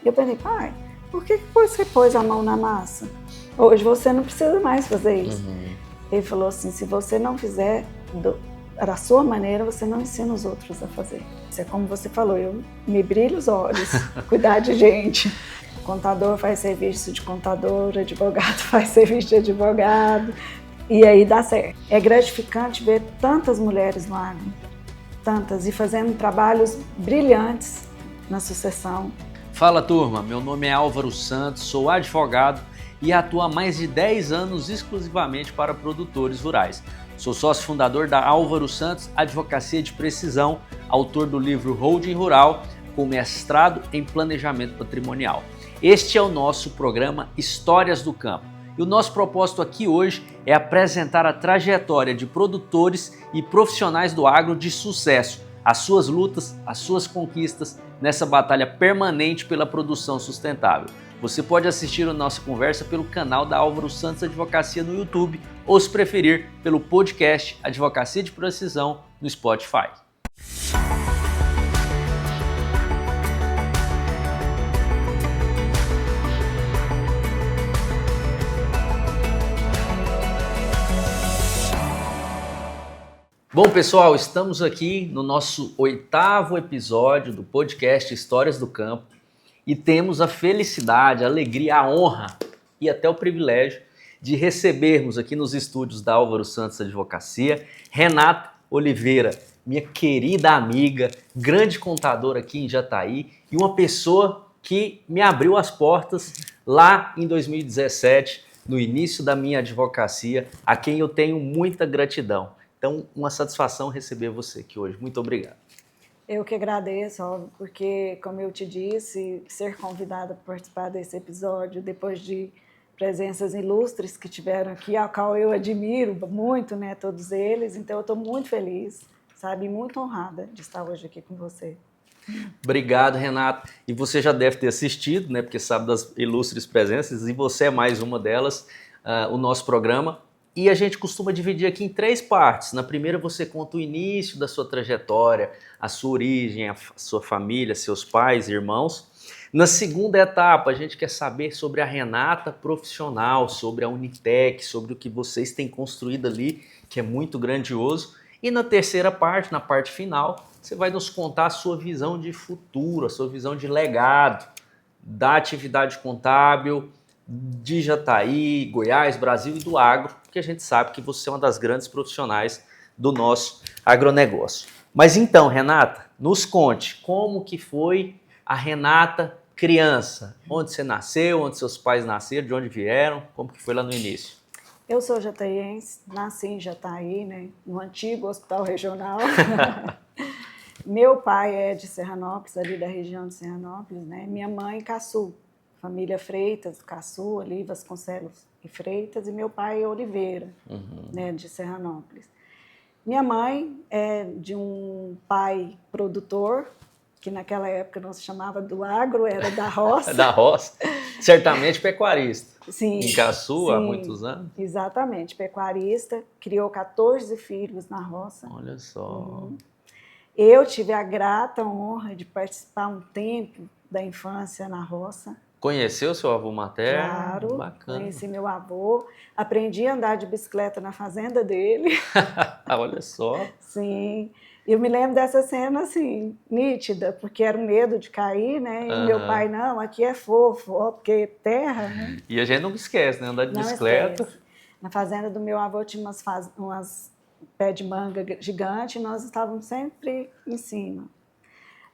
E eu pensei, pai, por que você pôs a mão na massa? Hoje você não precisa mais fazer isso. Ele falou assim, se você não fizer da sua maneira, você não ensina os outros a fazer. Isso é como você falou, eu me brilho os olhos, cuidar de gente. Contador faz serviço de contador, advogado faz serviço de advogado, e aí dá certo. É gratificante ver tantas mulheres no agro, tantas, e fazendo trabalhos brilhantes na sucessão. Fala turma, meu nome é Álvaro Santos, sou advogado e atuo há mais de 10 anos exclusivamente para produtores rurais. Sou sócio fundador da Álvaro Santos Advocacia de Precisão, autor do livro Holding Rural, com mestrado em Planejamento Patrimonial. Este é o nosso programa Histórias do Campo. E o nosso propósito aqui hoje é apresentar a trajetória de produtores e profissionais do agro de sucesso, as suas lutas, as suas conquistas nessa batalha permanente pela produção sustentável. Você pode assistir a nossa conversa pelo canal da Álvaro Santos Advocacia no YouTube ou, se preferir, pelo podcast Advocacia de Precisão no Spotify. Bom, pessoal, estamos aqui no nosso 8º episódio do podcast Histórias do Campo e temos a felicidade, a alegria, a honra e até o privilégio de recebermos aqui nos estúdios da Álvaro Santos Advocacia Renata Oliveira, minha querida amiga, grande contadora aqui em Jataí e uma pessoa que me abriu as portas lá em 2017, no início da minha advocacia, a quem eu tenho muita gratidão. Então, uma satisfação receber você aqui hoje. Muito obrigado. Eu que agradeço, óbvio, porque, como eu te disse, ser convidada para participar desse episódio, depois de presenças ilustres que tiveram aqui, a qual eu admiro muito, né, todos eles, então eu estou muito feliz, sabe, muito honrada de estar hoje aqui com você. Obrigado, Renato. E você já deve ter assistido, né, porque sabe das ilustres presenças, e você é mais uma delas, o nosso programa. E a gente costuma dividir aqui em 3 partes. Na primeira você conta o início da sua trajetória, a sua origem, a sua família, seus pais, irmãos. Na segunda etapa a gente quer saber sobre a Renata profissional, sobre a Unitec, sobre o que vocês têm construído ali, que é muito grandioso. E na terceira parte, na parte final, você vai nos contar a sua visão de futuro, a sua visão de legado da atividade contábil, de Jataí, Goiás, Brasil e do agro, porque a gente sabe que você é uma das grandes profissionais do nosso agronegócio. Mas então, Renata, nos conte como que foi a Renata criança, onde você nasceu, onde seus pais nasceram, de onde vieram, como que foi lá no início? Eu sou jataiense, nasci em Jataí, né, no antigo Hospital Regional. Meu pai é de Serranópolis, ali da região de Serranópolis, né, minha mãe Caçu. Família Freitas, Caçu, ali, Vasconcelos e Freitas, e meu pai é Oliveira, né, de Serranópolis. Minha mãe é de um pai produtor, que naquela época não se chamava do agro, era da roça. Da roça, certamente pecuarista. Sim, em Caçu, sim, há muitos anos. Exatamente, pecuarista, criou 14 filhos na roça. Olha só. Eu tive a grata honra de participar um tempo da infância na roça. Conheceu seu avô materno? Claro, Bacana. Conheci meu avô, aprendi a andar de bicicleta na fazenda dele. Olha só. Sim, eu me lembro dessa cena assim, nítida, porque era um medo de cair, né? E meu pai, não, aqui é fofo, ó, porque terra, né? E a gente nunca esquece, né? Andar de Não bicicleta. Esquece. Na fazenda do meu avô tinha umas pé de manga gigante e nós estávamos sempre em cima.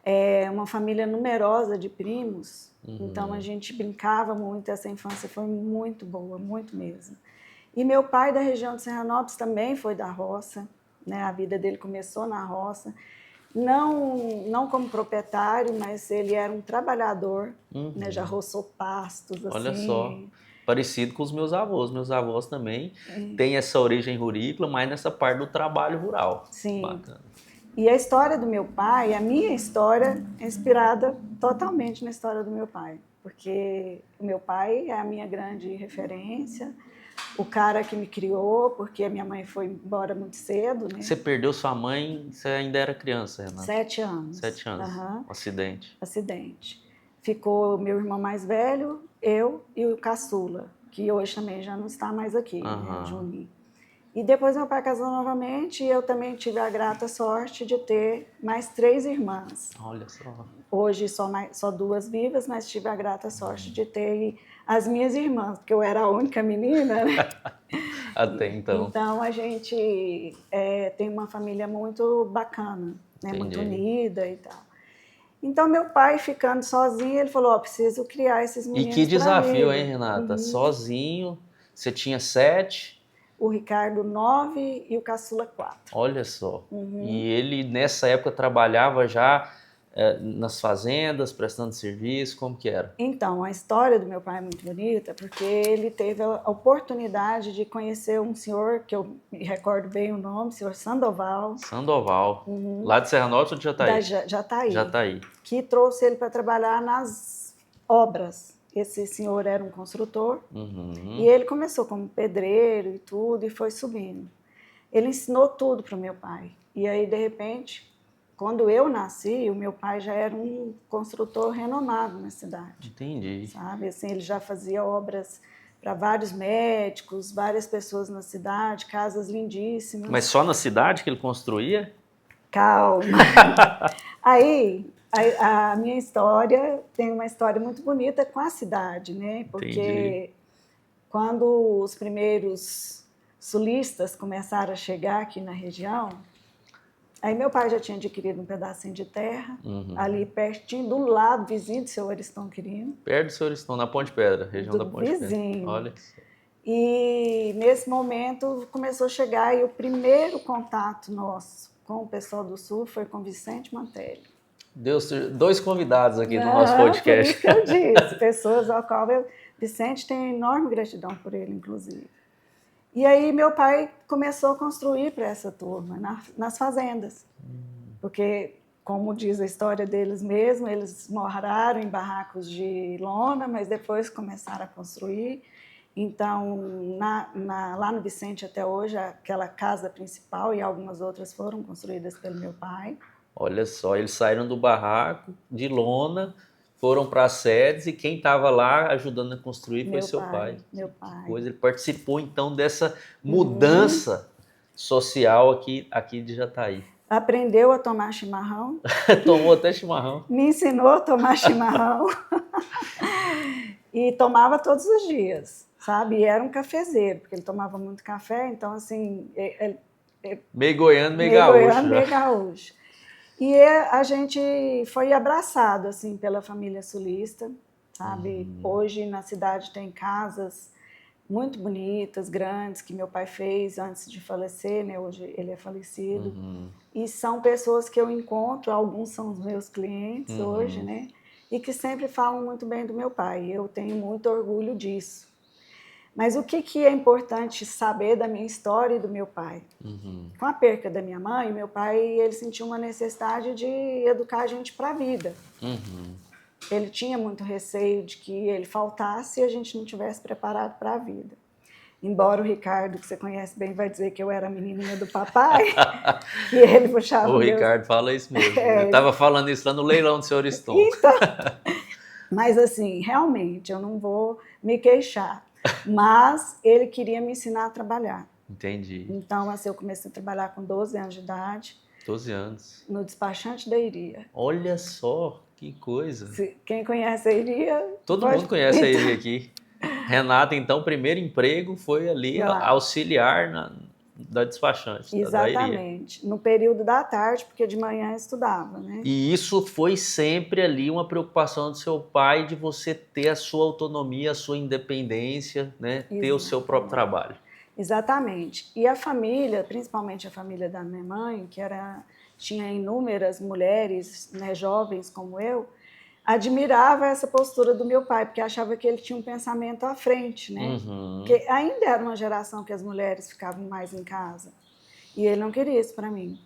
É uma família numerosa de primos, então a gente brincava muito, essa infância foi muito boa, muito mesmo. E meu pai da região de Serranópolis também foi da roça, né? A vida dele começou na roça, não como proprietário, mas ele era um trabalhador, né? Já roçou pastos, assim. Olha só, parecido com os meus avós também têm essa origem rurícola, mas nessa parte do trabalho rural. Sim. Bacana. E a história do meu pai, a minha história, é inspirada totalmente na história do meu pai. Porque o meu pai é a minha grande referência, o cara que me criou, porque a minha mãe foi embora muito cedo, né? Você perdeu sua mãe, você ainda era criança, Renata? 7 anos. 7 anos, acidente. Acidente. ficou meu irmão mais velho, eu e o caçula, que hoje também já não está mais aqui, né, Juninho. E depois meu pai casou novamente e eu também tive a grata sorte de ter mais 3 irmãs. Olha só. Hoje só 2 vivas, mas tive a grata sorte de ter as minhas irmãs, porque eu era a única menina, né? Até então. Então a gente tem uma família muito bacana, né? Muito unida e tal. Então meu pai ficando sozinho, ele falou, preciso criar esses meninos. E que desafio, hein, Renata? Sozinho, você tinha 7... O Ricardo 9 e o caçula 4. Olha só. E ele nessa época trabalhava já nas fazendas, prestando serviço, como que era? Então, a história do meu pai é muito bonita, porque ele teve a oportunidade de conhecer um senhor, que eu me recordo bem o nome, senhor Sandoval. Sandoval. Lá de Serranópolis ou de Jataí? Jataí. Jataí. Que trouxe ele para trabalhar nas obras. Esse senhor era um construtor e ele começou como pedreiro e tudo e foi subindo. Ele ensinou tudo para o meu pai. E aí, de repente, quando eu nasci, o meu pai já era um construtor renomado na cidade. Entendi. Sabe? Assim, ele já fazia obras para vários médicos, várias pessoas na cidade, casas lindíssimas. Mas só na cidade que ele construía? Calma. Aí... A minha história tem uma história muito bonita com a cidade, né? Porque quando os primeiros sulistas começaram a chegar aqui na região, aí meu pai já tinha adquirido um pedacinho de terra, ali pertinho, do lado, vizinho do seu Aristão Quirino. Perto do seu Aristão, na Ponte Pedra, região da Ponte vizinho. Pedra. Olha. E nesse momento começou a chegar, e o primeiro contato nosso com o pessoal do Sul foi com Vicente Mantelli. Deus, 2 convidados aqui no nosso podcast. Por isso que eu disse, pessoas ao qual Vicente tem enorme gratidão por ele, inclusive. E aí meu pai começou a construir para essa turma, nas fazendas. Porque, como diz a história deles mesmo, eles moraram em barracos de lona, mas depois começaram a construir. Então, lá no Vicente até hoje, aquela casa principal e algumas outras foram construídas pelo meu pai. Olha só, eles saíram do barraco de lona, foram para as sedes e quem estava lá ajudando a construir foi seu pai. Meu pai. Coisa. Ele participou então dessa mudança social aqui de Jataí. Aprendeu a tomar chimarrão. Tomou até chimarrão. Me ensinou a tomar chimarrão. E tomava todos os dias, sabe? E era um cafezeiro, porque ele tomava muito café, então assim... meio goiano, meio gaúcho. Goiano, meio gaúcho. E a gente foi abraçado, assim, pela família sulista, sabe? Hoje na cidade tem casas muito bonitas, grandes, que meu pai fez antes de falecer, né? Hoje ele é falecido. E são pessoas que eu encontro, alguns são os meus clientes hoje, né? E que sempre falam muito bem do meu pai. Eu tenho muito orgulho disso. Mas o que é importante saber da minha história e do meu pai? Com a perca da minha mãe, meu pai ele sentiu uma necessidade de educar a gente para a vida. Ele tinha muito receio de que ele faltasse e a gente não estivesse preparado para a vida. Embora o Ricardo, que você conhece bem, vai dizer que eu era a menininha do papai, que ele puxava... O Ricardo fala isso mesmo. Eu estava falando isso lá no leilão do seu Ariston. Então, mas assim, realmente, eu não vou me queixar. Mas ele queria me ensinar a trabalhar. Entendi. Então, assim, eu comecei a trabalhar com 12 anos de idade. 12 anos. No despachante da Iria. Olha só, que coisa. Quem conhece a Iria... Todo mundo conhece a Iria aqui. Renata, então, o primeiro emprego foi ali auxiliar da despachante. Exatamente. No período da tarde, porque de manhã eu estudava, né? E isso foi sempre ali uma preocupação do seu pai de você ter a sua autonomia, a sua independência, né? Ter o seu próprio trabalho. Exatamente. E a família, principalmente a família da minha mãe, que tinha inúmeras mulheres, né, jovens como eu, admirava essa postura do meu pai, porque achava que ele tinha um pensamento à frente, né? Porque ainda era uma geração que as mulheres ficavam mais em casa. E ele não queria isso para mim.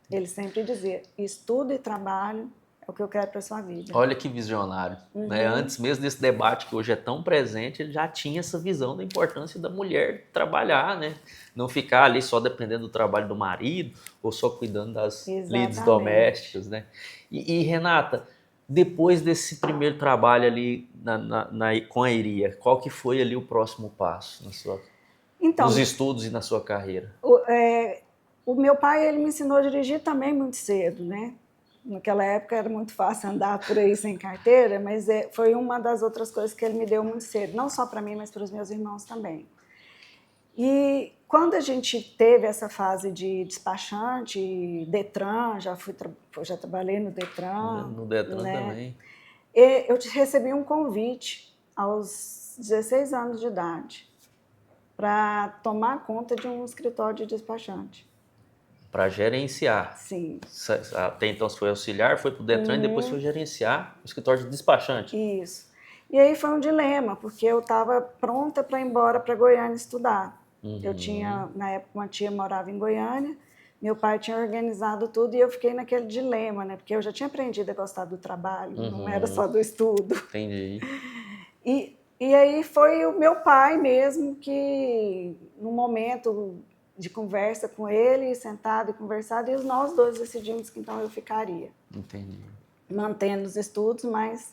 Ele sempre dizia, estudo e trabalho é o que eu quero para sua vida. Olha que visionário. Né? Antes mesmo desse debate que hoje é tão presente, ele já tinha essa visão da importância da mulher trabalhar, né? Não ficar ali só dependendo do trabalho do marido ou só cuidando das lides domésticas, né? E Renata, Depois desse primeiro trabalho ali com a Iria, qual que foi ali o próximo passo Então, nos estudos e na sua carreira? O meu pai, ele me ensinou a dirigir também muito cedo, né? Naquela época era muito fácil andar por aí sem carteira, mas foi uma das outras coisas que ele me deu muito cedo, não só para mim, mas para os meus irmãos também. E quando a gente teve essa fase de despachante, Detran, já trabalhei no Detran. No Detran, né? Também. Eu recebi um convite aos 16 anos de idade para tomar conta de um escritório de despachante. Para gerenciar. Sim. Até então você foi auxiliar, foi para o Detran e depois foi gerenciar o escritório de despachante. Isso. E aí foi um dilema, porque eu estava pronta para ir embora para Goiânia estudar. Eu tinha, na época, uma tia morava em Goiânia, meu pai tinha organizado tudo e eu fiquei naquele dilema, né? Porque eu já tinha aprendido a gostar do trabalho, não era só do estudo. Entendi. E aí foi o meu pai mesmo que, num momento de conversa com ele, sentado e conversado, e nós dois decidimos que então eu ficaria. Entendi. Mantendo os estudos, mas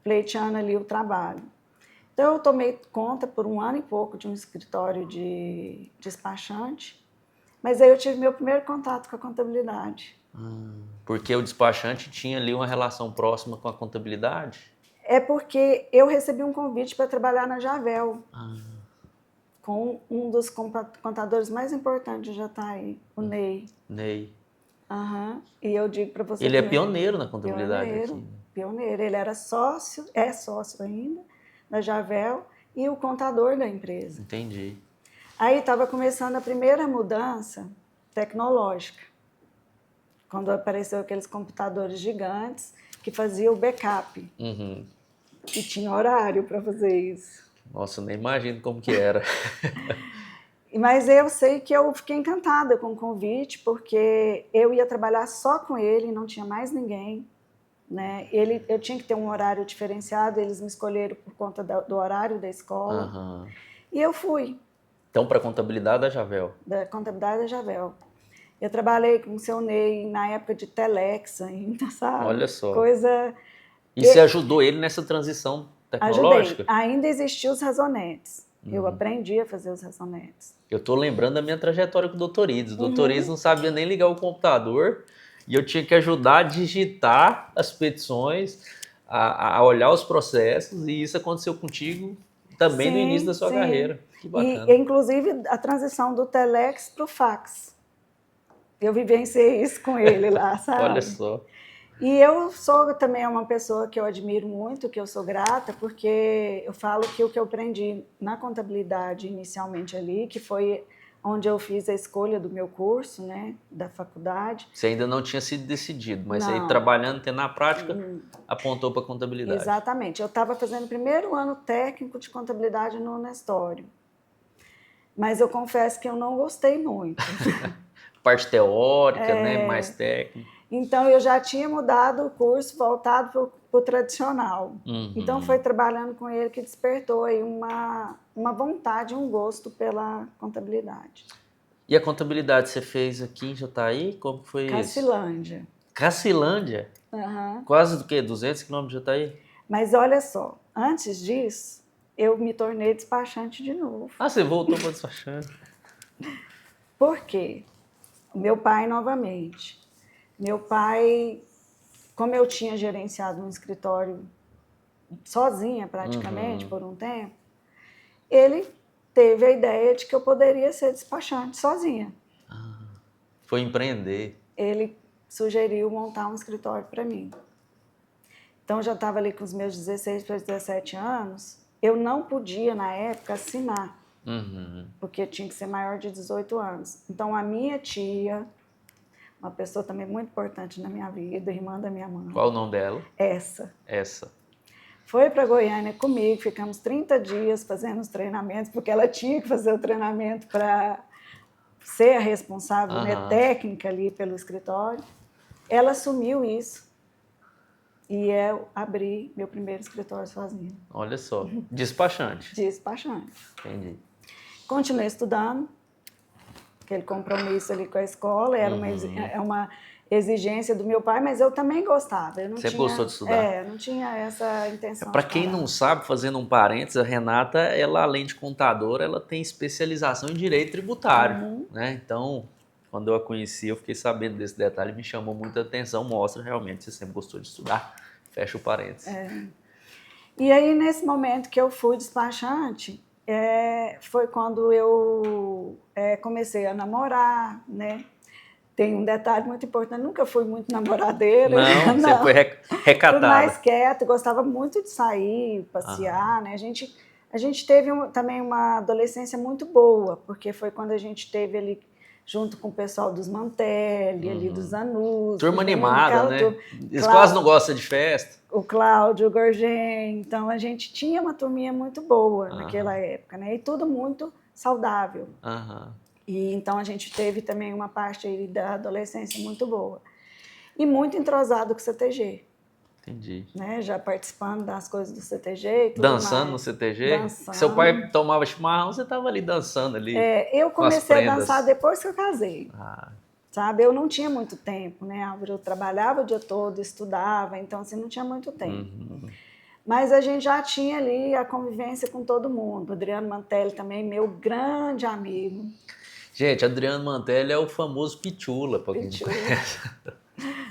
pleiteando ali o trabalho. Então, eu tomei conta por 1 ano e pouco de um escritório de despachante, mas aí eu tive meu primeiro contato com a contabilidade. Porque o despachante tinha ali uma relação próxima com a contabilidade? É porque eu recebi um convite para trabalhar na Javel, com um dos contadores mais importantes de Jataí, o Ney. Ney. E eu digo para você... Ele é pioneiro na contabilidade aqui. Pioneiro. Ele era sócio, é sócio ainda, da Javel, e o contador da empresa. Entendi. Aí estava começando a primeira mudança tecnológica, quando apareceu aqueles computadores gigantes que faziam o backup. E tinha horário para fazer isso. Nossa, eu nem imagino como que era. Mas eu sei que eu fiquei encantada com o convite, porque eu ia trabalhar só com ele, não tinha mais ninguém. Né? Eu tinha que ter um horário diferenciado, eles me escolheram por conta do horário da escola. E eu fui. Então, para a contabilidade da Javel? Da contabilidade da Javel. Eu trabalhei com o seu Ney na época de Telex ainda, sabe? Olha só. Coisa... E você ajudou ele nessa transição tecnológica? Ajudei. Ainda existiam os razonetes. Eu aprendi a fazer os razonetes. Eu estou lembrando da minha trajetória com o Dr. Ides. O Dr. Ides não sabia nem ligar o computador e eu tinha que ajudar a digitar as petições, a olhar os processos, e isso aconteceu contigo também no início da sua carreira. Que bacana. E, inclusive, a transição do Telex para o fax. Eu vivenciei isso com ele lá, sabe? Olha só. E eu sou também uma pessoa que eu admiro muito, que eu sou grata, porque eu falo que o que eu aprendi na contabilidade inicialmente ali, que foi onde eu fiz a escolha do meu curso, né, da faculdade. Você ainda não tinha sido decidido, mas aí trabalhando, tendo na prática, apontou para a contabilidade. Exatamente. Eu estava fazendo o primeiro ano técnico de contabilidade no Nestório. Mas eu confesso que eu não gostei muito. Parte teórica, né, mais técnica. Então, eu já tinha mudado o curso, voltado para o tradicional. Então, foi trabalhando com ele que despertou aí uma vontade, um gosto pela contabilidade. E a contabilidade você fez aqui em Jataí? Como foi isso? Cacilândia. Cacilândia? Quase do quê? 200 quilômetros de Jataí? Mas olha só, antes disso, eu me tornei despachante de novo. Você voltou para despachante. Por quê? Meu pai, novamente. Meu pai, como eu tinha gerenciado um escritório sozinha praticamente por um tempo, ele teve a ideia de que eu poderia ser despachante sozinha. Foi empreender. Ele sugeriu montar um escritório para mim. Então, eu já estava ali com os meus 16 para 17 anos, eu não podia, na época, assinar, porque tinha que ser maior de 18 anos. Então, a minha tia... uma pessoa também muito importante na minha vida, irmã da minha mãe. Qual o nome dela? Essa. Foi para Goiânia comigo, ficamos 30 dias fazendo os treinamentos, porque ela tinha que fazer o treinamento para ser a responsável, né, técnica ali pelo escritório. Ela assumiu isso e eu abri meu primeiro escritório sozinha. Olha só, despachante. Despachante. Entendi. Continuei estudando. Aquele compromisso ali com a escola, exigência do meu pai, mas eu também gostava. Eu não Sempre tinha, gostou de estudar? não tinha essa intenção. Para quem não sabe, fazendo um parênteses, a Renata, ela além de contadora, ela tem especialização em direito tributário, né? Então, quando eu a conheci, eu fiquei sabendo desse detalhe, me chamou muita atenção, mostra realmente que você sempre gostou de estudar. Fecha o parênteses. E aí, nesse momento que eu fui despachante, foi quando eu comecei a namorar, né? Tem um detalhe muito importante, nunca fui muito namoradeira. Não, você foi recatada. Fui mais quieta, gostava muito de sair, passear, né? A gente teve também uma adolescência muito boa, porque foi quando a gente teve ali, junto com o pessoal dos Mantelli, ali dos Zanussi. Turma animada, né? Eles quase não gostam de festa. O Cláudio, o Gorgen. Então, a gente tinha uma turminha muito boa naquela época, né? E tudo muito saudável. E então a gente teve também uma parte aí da adolescência muito boa. E muito entrosado com o CTG. Entendi. Né? Já participando das coisas do CTG e tudo dançando mais. No CTG? Dançando. Seu pai tomava chimarrão, você estava ali dançando ali. Eu comecei a dançar depois que eu casei. Sabe? Eu não tinha muito tempo, né? Eu trabalhava o dia todo, estudava, então assim, não tinha muito tempo. Mas a gente já tinha ali a convivência com todo mundo. Adriano Mantelli também, meu grande amigo. Gente, Adriano Mantelli é o famoso Pichula, para quem não conhece.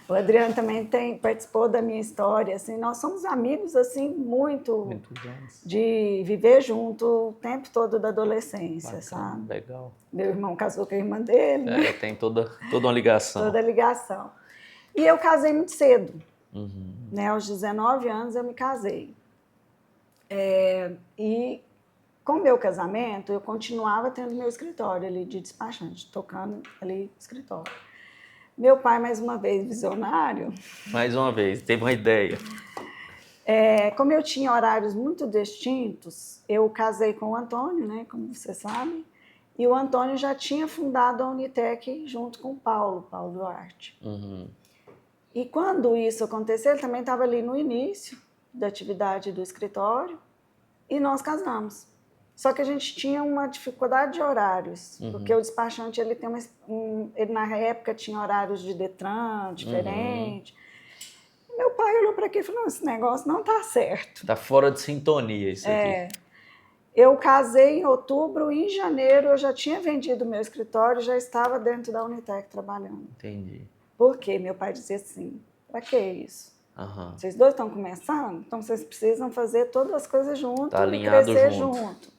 O Adriano também participou da minha história. Assim, nós somos amigos assim muito de viver junto o tempo todo da adolescência. Bacana, sabe? Legal. Meu irmão casou com a irmã dele. Né? Tem toda uma ligação. Toda ligação. E eu casei muito cedo. Né? Aos 19 anos eu me casei. E com o meu casamento, eu continuava tendo meu escritório ali de despachante, tocando ali no escritório. Meu pai, mais uma vez, visionário. Mais uma vez, teve uma ideia. Como eu tinha horários muito distintos, eu casei com o Antônio, né, como você sabe, e o Antônio já tinha fundado a Unitec junto com o Paulo Duarte. E quando isso aconteceu, ele também estava ali no início da atividade do escritório, e nós casamos. Só que a gente tinha uma dificuldade de horários, porque o despachante ele tem ele na época tinha horários de Detran diferente. Meu pai olhou para aquilo e falou: esse negócio não está certo. Está fora de sintonia isso aqui. Eu casei em outubro e em janeiro eu já tinha vendido o meu escritório, já estava dentro da Unitec trabalhando. Entendi. Por quê? Meu pai dizia assim: para que isso? Vocês dois estão começando, então vocês precisam fazer todas as coisas juntos e crescer junto.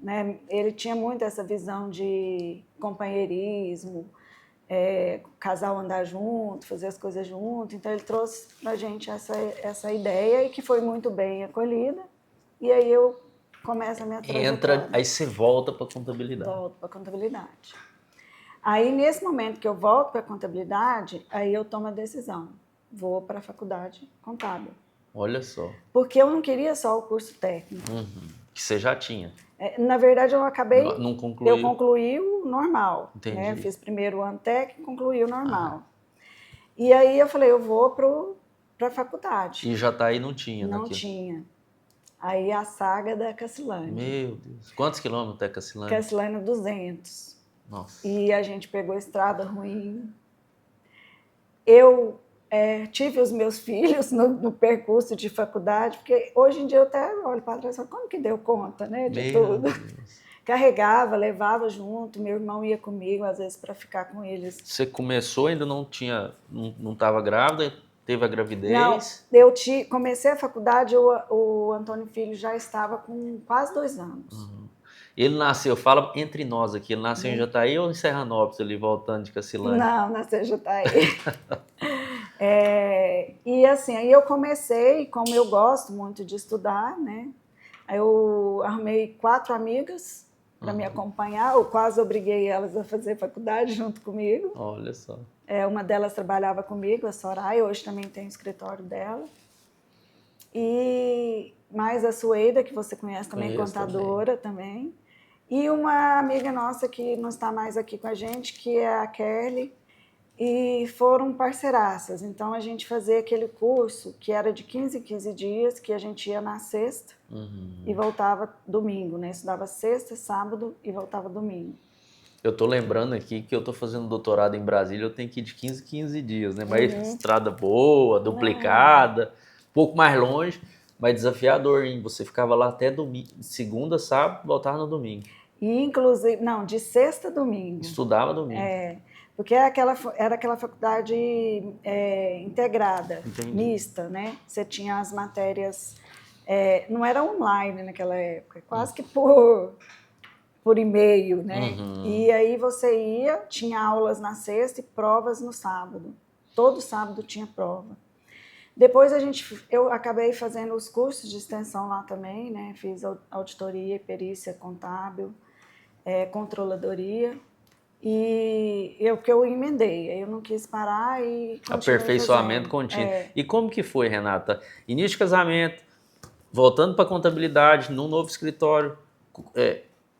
Né? Ele tinha muito essa visão de companheirismo, casal andar junto, fazer as coisas junto. Então ele trouxe para a gente essa ideia e que foi muito bem acolhida. E aí eu começo a minha trajetória. Aí você volta para a contabilidade. Volto para a contabilidade. Aí nesse momento que eu volto para a contabilidade, aí eu tomo a decisão. Vou para a faculdade contábil. Olha só. Porque eu não queria só o curso técnico. Que você já tinha. Na verdade, eu acabei... Não concluiu? Eu concluí o normal. Entendi. Né? Fiz primeiro o Antec e concluí o normal. E aí eu falei, eu vou para a faculdade. E Jataí não tinha? Não tinha. Aí a saga da Cacilândia. Meu Deus. Quantos quilômetros é Cacilândia? Cacilândia, 200. Nossa. E a gente pegou estrada ruim. Eu... tive os meus filhos no percurso de faculdade, porque hoje em dia eu até olho para trás e falo, como que deu conta, né, de tudo? Deus. Carregava, levava junto, meu irmão ia comigo, às vezes, para ficar com eles. Você começou, ainda não estava grávida, teve a gravidez? Não, eu comecei a faculdade, o Antônio Filho já estava com quase 2 anos. Ele nasceu, fala entre nós aqui, ele nasceu em Jataí ou em Serranópolis, ali voltando de Cacilândia? Não, nasceu em Jataí. E assim, aí eu comecei, como eu gosto muito de estudar, né? Eu arrumei 4 amigas para me acompanhar, eu quase obriguei elas a fazer faculdade junto comigo. Olha só. Uma delas trabalhava comigo, a Soraya, hoje também tem o escritório dela. E mais a Sueida, que você conhece também, contadora também. E uma amiga nossa que não está mais aqui com a gente, que é a Kelly, e foram parceiraças. Então, a gente fazia aquele curso que era de 15 em 15 dias, que a gente ia na sexta e voltava domingo, né? Estudava sexta, sábado e voltava domingo. Eu tô lembrando aqui que eu tô fazendo doutorado em Brasília, eu tenho que ir de 15 em 15 dias, né? Mas estrada boa, duplicada, um pouco mais longe, mas desafiador, hein? Você ficava lá até domingo, segunda, sábado, voltava no domingo. E, inclusive, não, de sexta a domingo. Estudava domingo. Porque era aquela faculdade integrada, Entendi. mista, né? Você tinha as matérias, não era online naquela época, quase que por e-mail, né? E aí você ia, tinha aulas na sexta e provas no sábado. Todo sábado tinha prova. Depois eu acabei fazendo os cursos de extensão lá também, né? Fiz auditoria, perícia contábil, controladoria. E eu emendei, aí eu não quis parar e continuei Aperfeiçoamento fazendo. contínuo. E como que foi, Renata? Início de casamento, voltando para contabilidade, num novo escritório,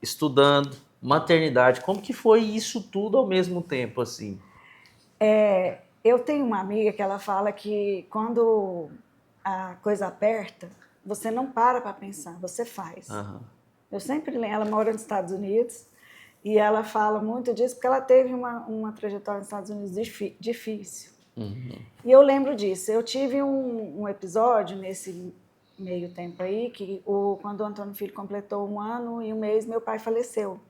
estudando, maternidade. Como que foi isso tudo ao mesmo tempo, assim? Eu tenho uma amiga que ela fala que quando a coisa aperta, você não para pensar, você faz. Eu sempre lembro, ela mora nos Estados Unidos e ela fala muito disso porque ela teve uma trajetória nos Estados Unidos difícil. E eu lembro disso. Eu tive um episódio nesse meio tempo aí que quando o Antônio Filho completou 1 ano e 1 mês, meu pai faleceu.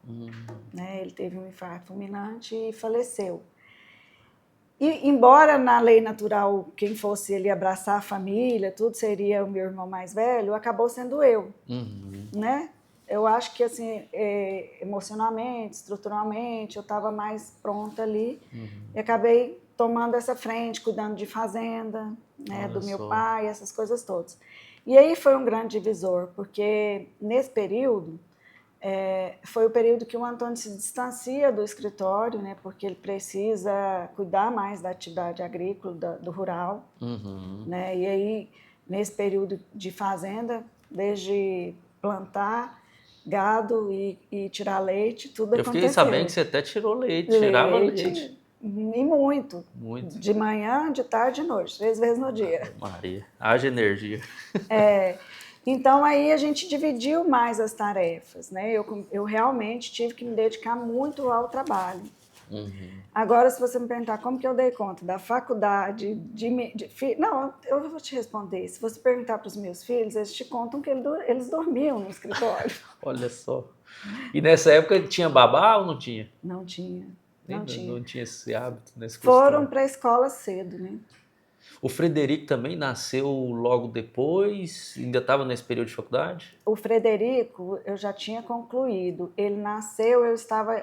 Né? Ele teve um infarto fulminante e faleceu. E, embora na lei natural, quem fosse ele abraçar a família, tudo seria o meu irmão mais velho, acabou sendo eu, né? Eu acho que, assim, emocionalmente, estruturalmente, eu estava mais pronta ali e acabei tomando essa frente, cuidando de fazenda, né, do meu pai, essas coisas todas. E aí foi um grande divisor, porque nesse período, foi o período que o Antônio se distancia do escritório, né, porque ele precisa cuidar mais da atividade agrícola, do rural. Né, e aí, nesse período de fazenda, desde plantar gado e tirar leite, tudo aconteceu. Eu fiquei sabendo que você até tirou leite, tirava leite. E muito. De manhã, de tarde e de noite, 3 vezes no dia. Maria, haja energia. Então, aí a gente dividiu mais as tarefas, né? Eu realmente tive que me dedicar muito ao trabalho. Agora, se você me perguntar como que eu dei conta da faculdade, não, eu vou te responder. Se você perguntar para os meus filhos, eles te contam que eles dormiam no escritório. Olha só. E nessa época tinha babá ou não tinha? Não tinha. Não tinha esse hábito nesse Foram para a escola cedo, né? O Frederico também nasceu logo depois? Ainda estava nesse período de faculdade? O Frederico, eu já tinha concluído. Ele nasceu, eu estava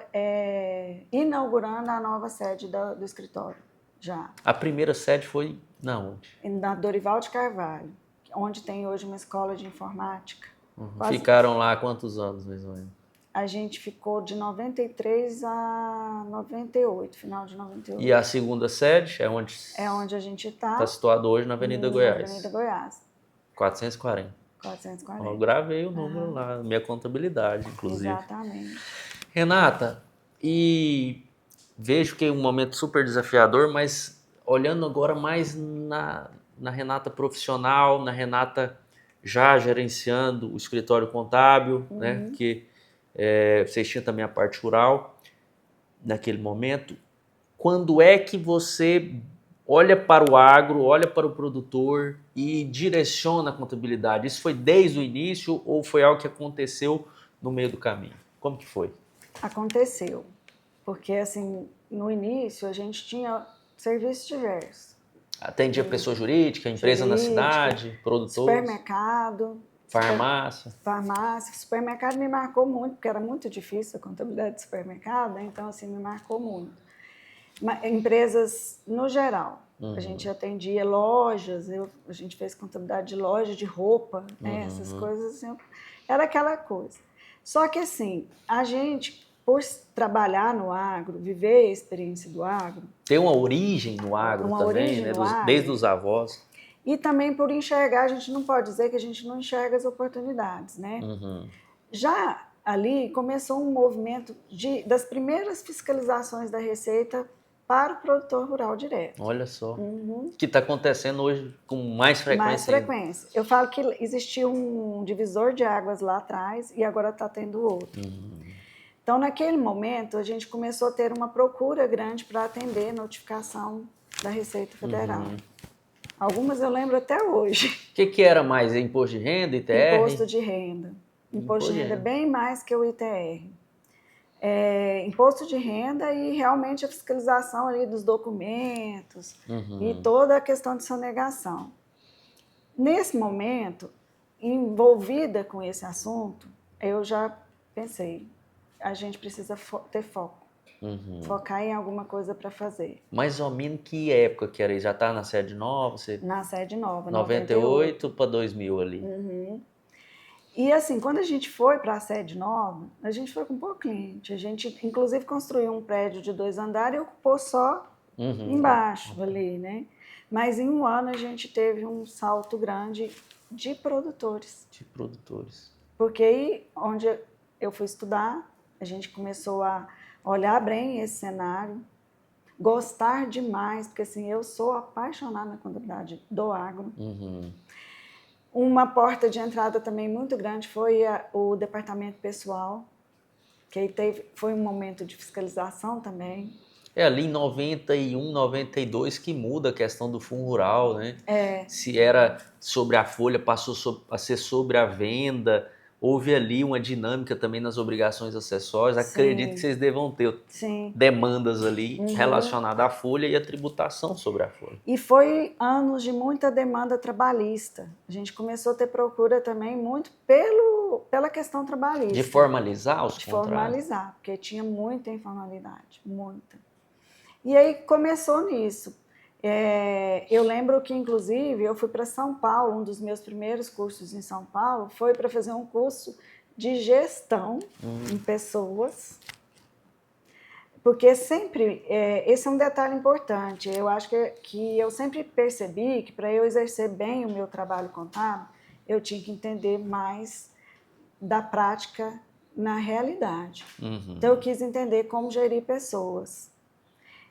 inaugurando a nova sede do escritório, já. A primeira sede foi na onde? Na Dorival de Carvalho, onde tem hoje uma escola de informática. Ficaram lá há quantos anos, mais ou menos? A gente ficou de 93 a 98, final de 98. E a segunda sede é onde? É onde a gente está. Está situado hoje na Avenida Goiás. Na Avenida Goiás. 440. 440. Eu gravei o número lá, minha contabilidade, inclusive. Exatamente. Renata, e vejo que é um momento super desafiador, mas olhando agora mais na Renata profissional, na Renata já gerenciando o escritório contábil, né? Porque vocês tinham também a parte rural naquele momento. Quando é que você olha para o agro, olha para o produtor e direciona a contabilidade? Isso foi desde o início ou foi algo que aconteceu no meio do caminho? Como que foi? Aconteceu, porque assim, no início a gente tinha serviços diversos. Atendia pessoa jurídica, empresa na cidade, produtores? Supermercado. Farmácia? Farmácia. Supermercado me marcou muito, porque era muito difícil a contabilidade de supermercado, então assim, me marcou muito. Empresas no geral. A gente atendia lojas, a gente fez contabilidade de loja, de roupa, né, essas coisas assim, era aquela coisa. Só que assim, a gente, por trabalhar no agro, viver a experiência do agro... Tem uma origem no agro também, né? Desde os avós. E também por enxergar, a gente não pode dizer que a gente não enxerga as oportunidades, né? Já ali começou um movimento das primeiras fiscalizações da Receita para o produtor rural direto. Olha só. Que está acontecendo hoje com mais frequência. Mais frequência. Eu falo que existia um divisor de águas lá atrás e agora está tendo outro. Então, naquele momento, a gente começou a ter uma procura grande para atender notificação da Receita Federal. Algumas eu lembro até hoje. O que era mais? Imposto de renda, ITR? Imposto de renda. Imposto de renda bem mais que o ITR. Imposto de renda e realmente a fiscalização ali dos documentos e toda a questão de sonegação. Nesse momento, envolvida com esse assunto, eu já pensei, a gente precisa ter foco, focar em alguma coisa para fazer. Mais ou menos que época que era isso? Já está na sede nova? Na sede nova, 98 para 2000 ali. E assim, quando a gente foi para a sede nova, a gente foi com pouco cliente. A gente, inclusive, construiu um prédio de 2 andares e ocupou só embaixo ali, né? Mas em um ano a gente teve um salto grande de produtores. De produtores. Porque aí, onde eu fui estudar, a gente começou a olhar bem esse cenário, gostar demais, porque assim, eu sou apaixonada na contabilidade do agro. Uma porta de entrada também muito grande foi o departamento pessoal, que aí foi um momento de fiscalização também. Ali em 91, 92 que muda a questão do fundo rural, né? Se era sobre a folha, passou a ser sobre a venda. Houve ali uma dinâmica também nas obrigações acessórias. Sim. Acredito que vocês devam ter demandas ali relacionadas à folha e à tributação sobre a folha. E foi anos de muita demanda trabalhista. A gente começou a ter procura também muito pela questão trabalhista. De formalizar os contratos? De formalizar, porque tinha muita informalidade, muita. E aí começou nisso. Eu lembro que, inclusive, eu fui para São Paulo, um dos meus primeiros cursos em São Paulo foi para fazer um curso de gestão em pessoas, porque sempre, esse é um detalhe importante, eu acho que eu sempre percebi que para eu exercer bem o meu trabalho contábil, eu tinha que entender mais da prática na realidade. Então eu quis entender como gerir pessoas.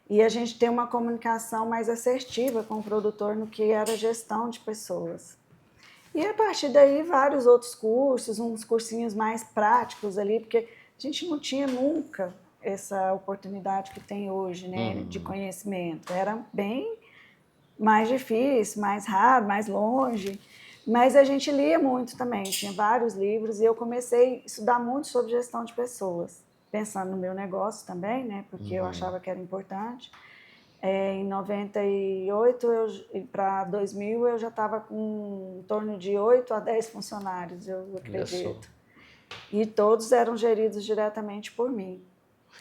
E a gente tem uma comunicação mais assertiva com o produtor no que era gestão de pessoas. E a partir daí, vários outros cursos, uns cursinhos mais práticos ali, porque a gente não tinha nunca essa oportunidade que tem hoje, né, de conhecimento. Era bem mais difícil, mais raro, mais longe. Mas a gente lia muito também, tinha vários livros, e eu comecei a estudar muito sobre gestão de pessoas. Pensando no meu negócio também, né? Porque eu achava que era importante. Em 98 para 2000 eu já estava com em torno de 8 a 10 funcionários, eu acredito. E todos eram geridos diretamente por mim.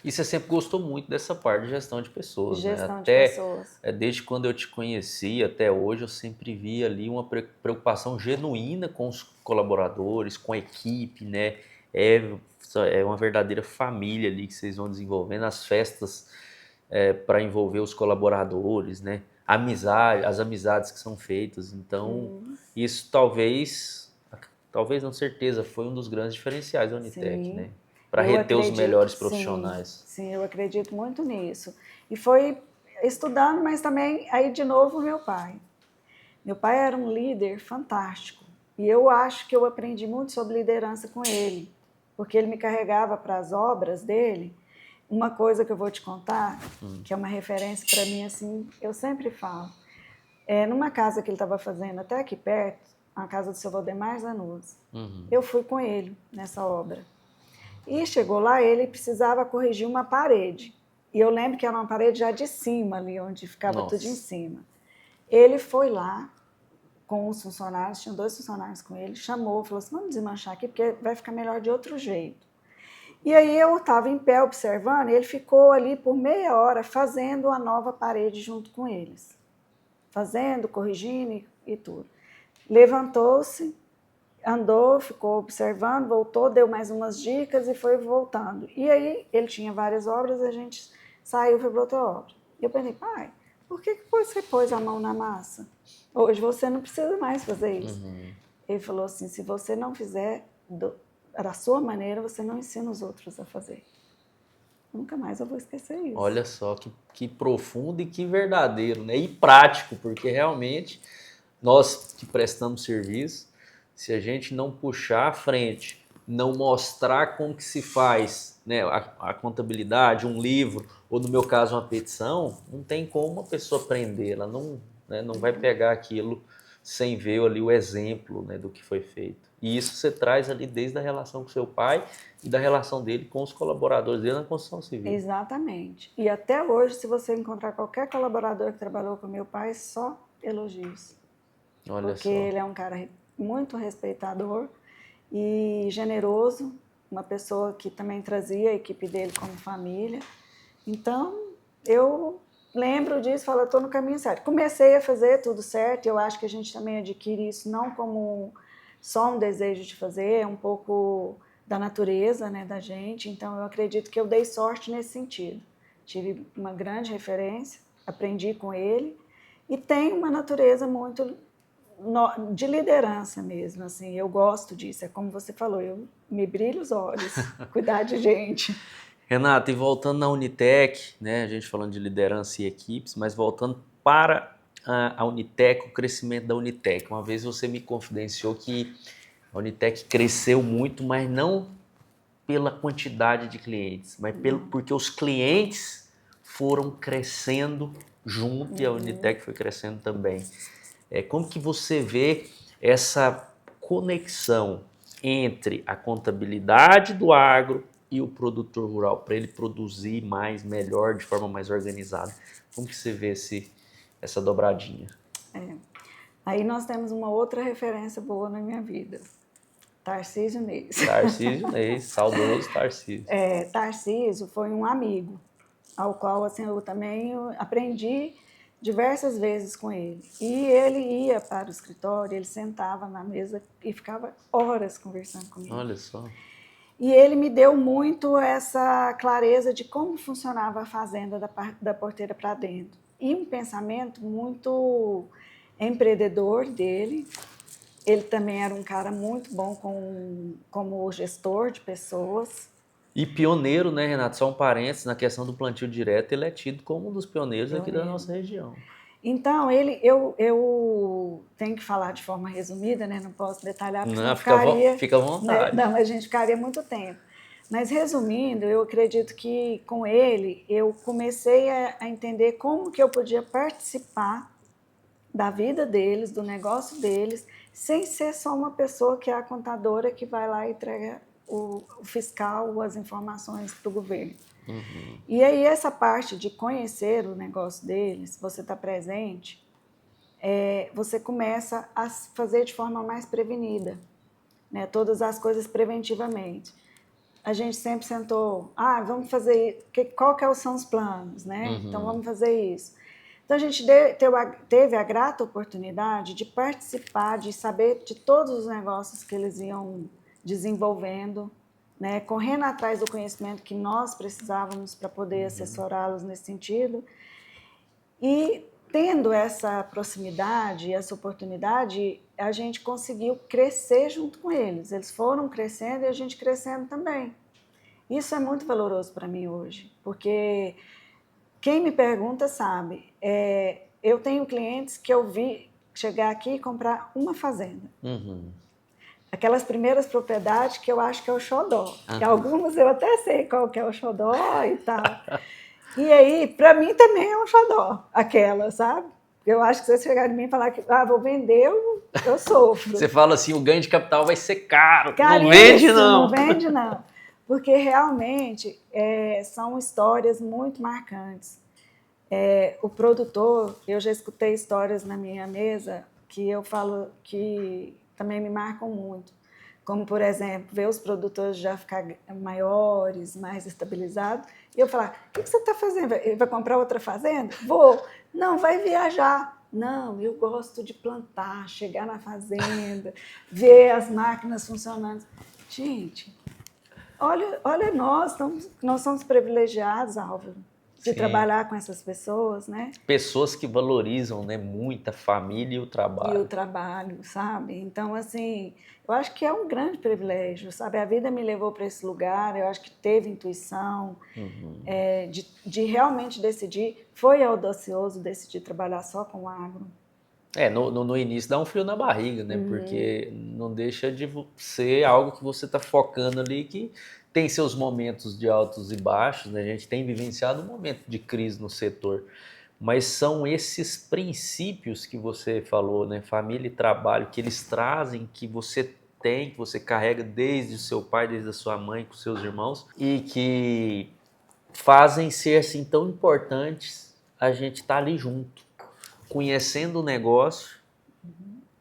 E você sempre gostou muito dessa parte de gestão de pessoas, Gestão né? de pessoas. Desde quando eu te conheci até hoje, eu sempre vi ali uma preocupação genuína com os colaboradores, com a equipe, né? É uma verdadeira família ali que vocês vão desenvolvendo, as festas para envolver os colaboradores, né? As amizades que são feitas. Então, isso talvez não, certeza, foi um dos grandes diferenciais da Unitec, né? Para reter os melhores profissionais. Sim, eu acredito muito nisso. E foi estudando, mas também, aí de novo, meu pai. Meu pai era um líder fantástico. E eu acho que eu aprendi muito sobre liderança com ele. Porque ele me carregava para as obras dele. Uma coisa que eu vou te contar, que é uma referência para mim, assim, eu sempre falo. Numa casa que ele estava fazendo, até aqui perto, a casa do seu Valdemar Zanuzzi, eu fui com ele nessa obra. E chegou lá, ele precisava corrigir uma parede. E eu lembro que era uma parede já de cima, ali onde ficava tudo em cima. Ele foi lá com os funcionários, tinha 2 funcionários com ele, chamou, falou assim, vamos desmanchar aqui, porque vai ficar melhor de outro jeito. E aí eu estava em pé observando, e ele ficou ali por meia hora fazendo a nova parede junto com eles. Fazendo, corrigindo e tudo. Levantou-se, andou, ficou observando, voltou, deu mais umas dicas e foi voltando. E aí ele tinha várias obras, a gente saiu e foi para outra obra. E eu pensei, pai, por que você pôs a mão na massa? Hoje você não precisa mais fazer isso. Ele falou assim, se você não fizer da sua maneira, você não ensina os outros a fazer. Nunca mais eu vou esquecer isso. Olha só, que profundo e que verdadeiro, né? E prático, porque realmente nós que prestamos serviço, se a gente não puxar à frente não mostrar como que se faz, né, a contabilidade, um livro, ou no meu caso uma petição, não tem como uma pessoa aprender, ela não, né, não vai pegar aquilo sem ver ali o exemplo, né, do que foi feito. E isso você traz ali desde a relação com seu pai e da relação dele com os colaboradores dele na construção civil. Exatamente. E até hoje, se você encontrar qualquer colaborador que trabalhou com meu pai, só elogios. Olha Porque só. ele é um cara muito respeitador e generoso, uma pessoa que também trazia a equipe dele como família. Então, eu lembro disso, falo, estou no caminho certo. Comecei a fazer tudo certo, eu acho que a gente também adquire isso não como só um desejo de fazer, é um pouco da natureza, né, da gente. Então, eu acredito que eu dei sorte nesse sentido. Tive uma grande referência, aprendi com ele e tenho uma natureza muito de liderança mesmo, assim, eu gosto disso, é como você falou, eu me brilho os olhos, cuidar de gente. Renata, e voltando na Unitec, né, a gente falando de liderança e equipes, mas voltando para a Unitec, o crescimento da Unitec. Uma vez você me confidenciou que a Unitec cresceu muito, mas não pela quantidade de clientes, mas porque os clientes foram crescendo junto e a Unitec foi crescendo também. Como que você vê essa conexão entre a contabilidade do agro e o produtor rural, para ele produzir mais, melhor, de forma mais organizada? Como que você vê essa dobradinha? Aí nós temos uma outra referência boa na minha vida, Tarcísio Neves. Tarcísio Neis, saudoso Tarcísio. Tarcísio foi um amigo, ao qual assim, eu também aprendi diversas vezes com ele. E ele ia para o escritório, ele sentava na mesa e ficava horas conversando comigo. Olha só. E ele me deu muito essa clareza de como funcionava a fazenda da porteira para dentro. E um pensamento muito empreendedor dele. Ele também era um cara muito bom como gestor de pessoas. E pioneiro, né, Renato? Só um parênteses, na questão do plantio direto, ele é tido como um dos pioneiros aqui da nossa região. Então, eu tenho que falar de forma resumida, né? Não posso detalhar, porque Não, ficaria... fica à vontade. Né? Não, a gente ficaria muito tempo. Mas, resumindo, eu acredito que com ele, eu comecei a entender como que eu podia participar da vida deles, do negócio deles, sem ser só uma pessoa que é a contadora que vai lá e entrega o fiscal, as informações para o governo. Uhum. E aí essa parte de conhecer o negócio deles, você está presente, você começa a fazer de forma mais prevenida, né? Todas as coisas preventivamente. A gente sempre sentou, vamos fazer, qual que são os planos, né? Uhum. Então vamos fazer isso. Então a gente teve a grata oportunidade de participar, de saber de todos os negócios que eles iam desenvolvendo, né, correndo atrás do conhecimento que nós precisávamos para poder assessorá-los nesse sentido. E tendo essa proximidade, essa oportunidade, a gente conseguiu crescer junto com eles. Eles foram crescendo e a gente crescendo também. Isso é muito valoroso para mim hoje, porque quem me pergunta sabe, eu tenho clientes que eu vi chegar aqui e comprar uma fazenda. Uhum. Aquelas primeiras propriedades que eu acho que é o xodó. Que algumas eu até sei qual que é o xodó e tal. E aí, para mim também é um xodó, aquela, sabe? Eu acho que se você chegar em mim e falar que vou vender, eu sofro. Você fala assim, o ganho de capital vai ser caro. Caríssimo, não vende não. Não vende não. Porque realmente são histórias muito marcantes. O produtor, eu já escutei histórias na minha mesa que eu falo que também me marcam muito. Como, por exemplo, ver os produtores já ficar maiores, mais estabilizados, e eu falar, o que você está fazendo? Vai comprar outra fazenda? Vou. Não, vai viajar. Não, eu gosto de plantar, chegar na fazenda, ver as máquinas funcionando. Gente, olha nós somos privilegiados, Álvaro, de Sim. trabalhar com essas pessoas, né? Pessoas que valorizam, né, muito a família e o trabalho. E o trabalho, sabe? Então, assim, eu acho que é um grande privilégio, sabe? A vida me levou para esse lugar, eu acho que teve intuição de realmente decidir. Foi audacioso decidir trabalhar só com agro. No início dá um frio na barriga, né? Porque não deixa de ser algo que você está focando ali, que tem seus momentos de altos e baixos, né? A gente tem vivenciado um momento de crise no setor. Mas são esses princípios que você falou, né? Família e trabalho, que eles trazem, que você tem, que você carrega desde o seu pai, desde a sua mãe, com seus irmãos, e que fazem ser assim tão importantes a gente estar ali junto, conhecendo o negócio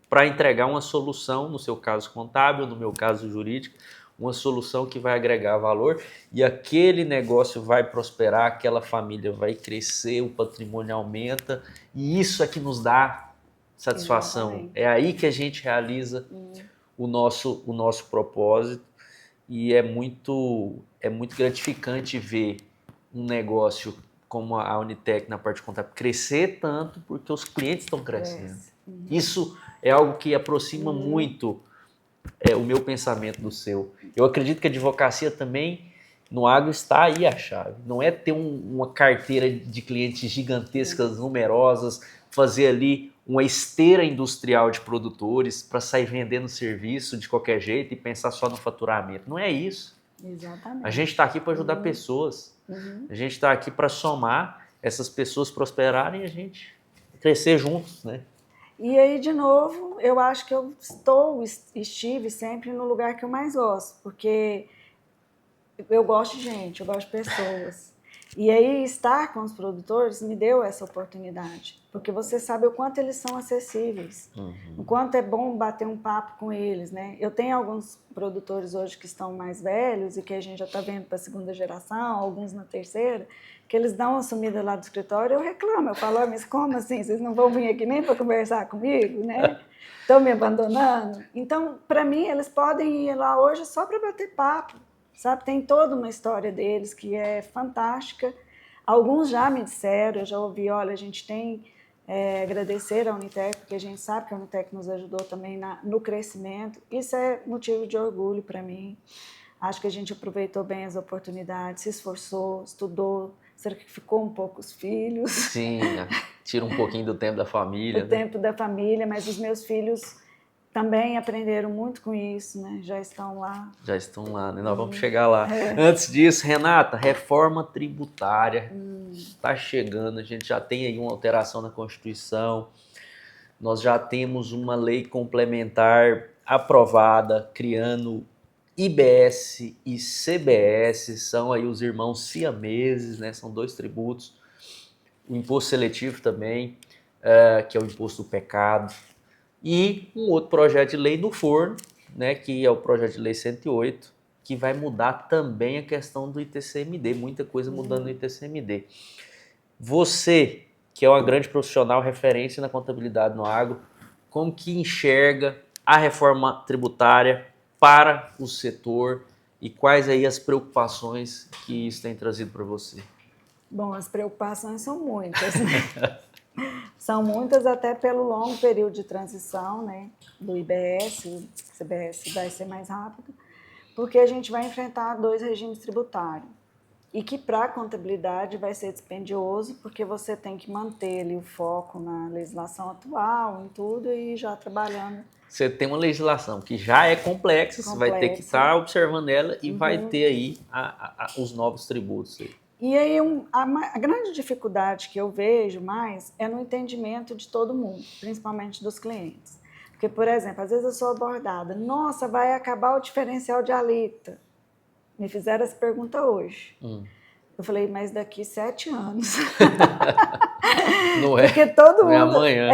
para entregar uma solução, no seu caso contábil, no meu caso jurídico, uma solução que vai agregar valor e aquele negócio vai prosperar, aquela família vai crescer, o patrimônio aumenta e isso é que nos dá satisfação. Exatamente. É aí que a gente realiza o nosso propósito e é muito gratificante ver um negócio como a Unitec na parte contábil crescer tanto porque os clientes estão crescendo. Isso é algo que aproxima muito o meu pensamento do seu. Eu acredito que a advocacia também no agro está aí a chave. Não é ter uma carteira de clientes gigantescas, numerosas, fazer ali uma esteira industrial de produtores para sair vendendo serviço de qualquer jeito e pensar só no faturamento. Não é isso. Exatamente. A gente está aqui para ajudar pessoas. A gente está aqui para somar essas pessoas prosperarem e a gente crescer juntos, né? E aí, de novo, eu acho que eu estive sempre no lugar que eu mais gosto, porque eu gosto de gente, eu gosto de pessoas. E aí, estar com os produtores me deu essa oportunidade, porque você sabe o quanto eles são acessíveis, o quanto é bom bater um papo com eles, né? Eu tenho alguns produtores hoje que estão mais velhos e que a gente já está vendo para a segunda geração, alguns na terceira, que eles dão uma sumida lá do escritório, eu reclamo, eu falo, mas como assim? Vocês não vão vir aqui nem para conversar comigo, né? Estão me abandonando? Então, para mim, eles podem ir lá hoje só para bater papo, sabe? Tem toda uma história deles que é fantástica. Alguns já me disseram, eu já ouvi, olha, a gente tem agradecer à Unitec, porque a gente sabe que a Unitec nos ajudou também no crescimento. Isso é motivo de orgulho para mim. Acho que a gente aproveitou bem as oportunidades, se esforçou, estudou, sacrificou um pouco os filhos. Sim, tira um pouquinho do tempo da família. Do tempo da família, mas os meus filhos também aprenderam muito com isso, né? Já estão lá. Já estão lá, né? Nós vamos chegar lá. Antes disso, Renata, reforma tributária está chegando. A gente já tem aí uma alteração na Constituição. Nós já temos uma lei complementar aprovada, criando IBS e CBS, são aí os irmãos siameses, né? São dois tributos. O imposto seletivo também, que é o imposto do pecado. E um outro projeto de lei no forno, né? Que é o projeto de lei 108, que vai mudar também a questão do ITCMD, muita coisa mudando no ITCMD. Você, que é uma grande profissional, referência na contabilidade no agro, como que enxerga a reforma tributária para o setor e quais aí as preocupações que isso tem trazido para você? Bom, as preocupações são muitas, né? São muitas até pelo longo período de transição, né? Do IBS, o CBS vai ser mais rápido, porque a gente vai enfrentar dois regimes tributários. E que para a contabilidade vai ser dispendioso, porque você tem que manter ali o foco na legislação atual, em tudo, e já trabalhando. Você tem uma legislação que já é complexa, você vai ter que estar observando ela e vai ter aí os novos tributos. Aí. E aí a grande dificuldade que eu vejo mais é no entendimento de todo mundo, principalmente dos clientes. Porque, por exemplo, às vezes eu sou abordada, nossa, vai acabar o diferencial de alíquota. Me fizeram essa pergunta hoje. Eu falei, mas daqui 7 anos. Não é, porque todo mundo, não é amanhã.